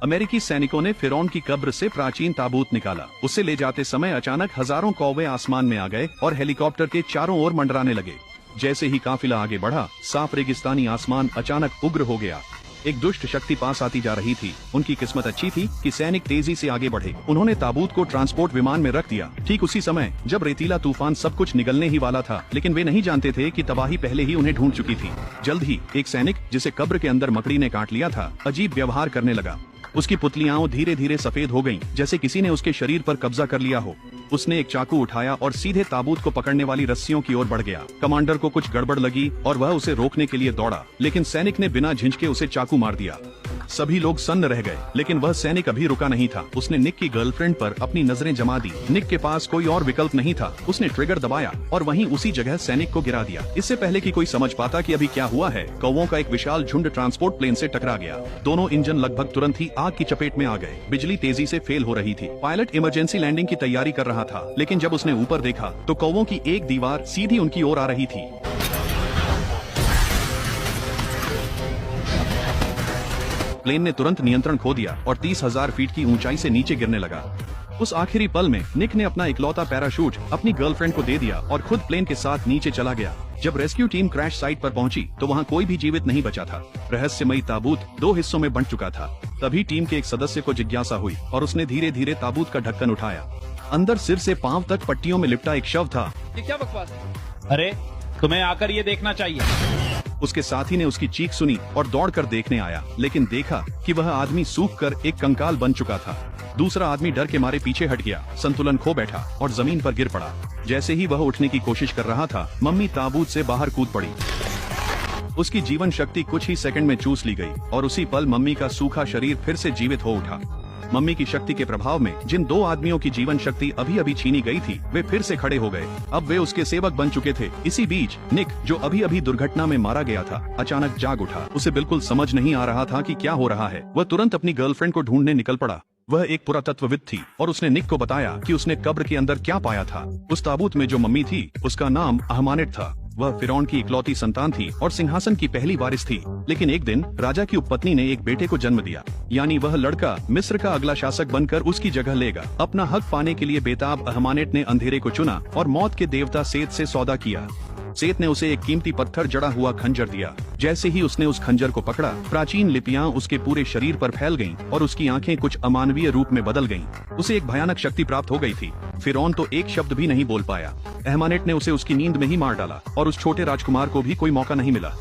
अमेरिकी सैनिकों ने फिरौन की कब्र से प्राचीन ताबूत निकाला। उसे ले जाते समय अचानक हजारों कौवे आसमान में आ गए और हेलीकॉप्टर के चारों ओर मंडराने लगे। जैसे ही काफिला आगे बढ़ा, साफ रेगिस्तानी आसमान अचानक उग्र हो गया। एक दुष्ट शक्ति पास आती जा रही थी। उनकी किस्मत अच्छी थी कि सैनिक तेजी से आगे बढ़े। उन्होंने ताबूत को ट्रांसपोर्ट विमान में रख दिया। ठीक उसी समय जब रेतीला तूफान सब कुछ निगलने ही वाला था, लेकिन वे नहीं जानते थे कि तबाही पहले ही उन्हें ढूंढ चुकी थी। जल्द ही एक सैनिक, जिसे कब्र के अंदर मकड़ी ने काट लिया था, अजीब व्यवहार करने लगा। उसकी पुतलियां धीरे धीरे सफेद हो गईं, जैसे किसी ने उसके शरीर पर कब्जा कर लिया हो। उसने एक चाकू उठाया और सीधे ताबूत को पकड़ने वाली रस्सियों की ओर बढ़ गया। कमांडर को कुछ गड़बड़ लगी और वह उसे रोकने के लिए दौड़ा, लेकिन सैनिक ने बिना झिझके उसे चाकू मार दिया। सभी लोग सन्न रह गए, लेकिन वह सैनिक अभी रुका नहीं था। उसने निक की गर्लफ्रेंड पर अपनी नजरें जमा दी। निक के पास कोई और विकल्प नहीं था। उसने ट्रिगर दबाया और वहीं उसी जगह सैनिक को गिरा दिया। इससे पहले कि कोई समझ पाता कि अभी क्या हुआ है, कौवों का एक विशाल झुंड ट्रांसपोर्ट प्लेन से टकरा गया। दोनों इंजन लगभग तुरंत ही आग की चपेट में आ गए। बिजली तेजी से फेल हो रही थी। पायलट इमरजेंसी लैंडिंग की तैयारी कर रहा था, लेकिन जब उसने ऊपर देखा तो कौवों की एक दीवार सीधी उनकी ओर आ रही थी। प्लेन ने तुरंत नियंत्रण खो दिया और 30,000 फीट की ऊंचाई से नीचे गिरने लगा। उस आखिरी पल में निक ने अपना इकलौता पैराशूट अपनी गर्लफ्रेंड को दे दिया और खुद प्लेन के साथ नीचे चला गया। जब रेस्क्यू टीम क्रैश साइट पर पहुंची तो वहां कोई भी जीवित नहीं बचा था। रहस्यमयी ताबूत 2 हिस्सों में बंट चुका था। तभी टीम के एक सदस्य को जिज्ञासा हुई और उसने धीरे धीरे ताबूत का ढक्कन उठाया। अंदर सिर से पांव तक पट्टियों में लिपटा एक शव था। ये क्या बकवास है? अरे तुम्हें आकर ये देखना चाहिए। उसके साथी ने उसकी चीख सुनी और दौड़कर देखने आया, लेकिन देखा कि वह आदमी सूख कर एक कंकाल बन चुका था। दूसरा आदमी डर के मारे पीछे हट गया, संतुलन खो बैठा और जमीन पर गिर पड़ा। जैसे ही वह उठने की कोशिश कर रहा था, मम्मी ताबूत से बाहर कूद पड़ी। उसकी जीवन शक्ति कुछ ही सेकंड में चूस ली गई और उसी पल मम्मी का सूखा शरीर फिर से जीवित हो उठा। मम्मी की शक्ति के प्रभाव में जिन 2 आदमियों की जीवन शक्ति अभी अभी छीनी गई थी, वे फिर से खड़े हो गए। अब वे उसके सेवक बन चुके थे। इसी बीच निक, जो अभी अभी दुर्घटना में मारा गया था, अचानक जाग उठा। उसे बिल्कुल समझ नहीं आ रहा था कि क्या हो रहा है। वह तुरंत अपनी गर्लफ्रेंड को ढूंढने निकल पड़ा। वह एक पुरातत्वविद थी और उसने निक को बताया कि उसने कब्र के अंदर क्या पाया था। उस ताबूत में जो मम्मी थी, उसका नाम अहमानेट था। वह फिरौन की इकलौती संतान थी और सिंहासन की पहली वारिस थी। लेकिन एक दिन राजा की उपपत्नी ने एक बेटे को जन्म दिया, यानी वह लड़का मिस्र का अगला शासक बनकर उसकी जगह लेगा। अपना हक पाने के लिए बेताब अहमानेट ने अंधेरे को चुना और मौत के देवता सेत से सौदा किया। सेत ने उसे एक कीमती पत्थर जड़ा हुआ खंजर दिया। जैसे ही उसने उस खंजर को पकड़ा, प्राचीन लिपियां उसके पूरे शरीर पर फैल गईं और उसकी आंखें कुछ अमानवीय रूप में बदल गईं। उसे एक भयानक शक्ति प्राप्त हो गई थी। फिरौन तो एक शब्द भी नहीं बोल पाया। अहमानेट ने उसे उसकी नींद में ही मार डाला और उस छोटे राजकुमार को भी कोई मौका नहीं मिला।